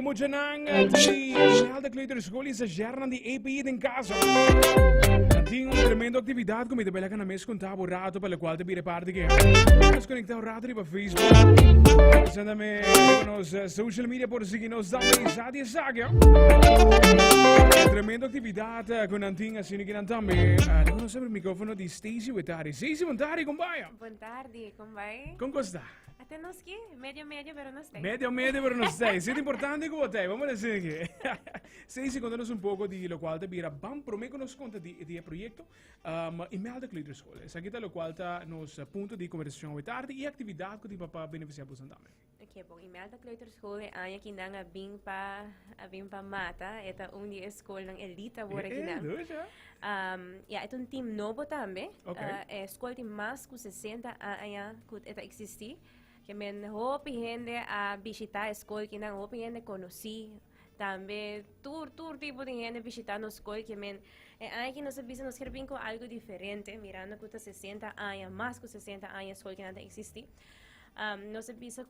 mo dyan ang Real de Kleuter School exageram de EPI em casa. Tinha tremenda atividade com a bela na contava o rato pela qual te vira parte que nos conectamos rato para Facebook. Senda-me nos social media por seguir nos damos já de saga. Tremenda atividade com a tinha assim que também. Não sempre o microfone de Stacy Wetari. Stacy Wetari, como vai? Boa tarde, como vai? Como está? Até nós que médio, pero não sei. Medio, pero no sei. Siete importante como te. Vamos a decir que. Stacy, contanos un poco de lo cual te vira. Bam, pero me conosco conta di proyecto. Email de Kleuter School. Essa aqui é o qual tá nos ponto de conversação de tarde e atividade que para beneficiar você também. Ok, bom, email da Kleuter School é a que nang abing pa mata. Ita di escola ng elite agora aqui na. Ito um team novo também. Okay. É escola de mais que 60 anos que ita existi. Que men hopi gente a visitar a escola que nang hopi gente conheci. Também tour tipo de gente visitar a escola que men aí que nós sabemos nos queremos com algo diferente, mirando que 60 anos, mais que 60 anos a escola que não existe. Nós sabemos que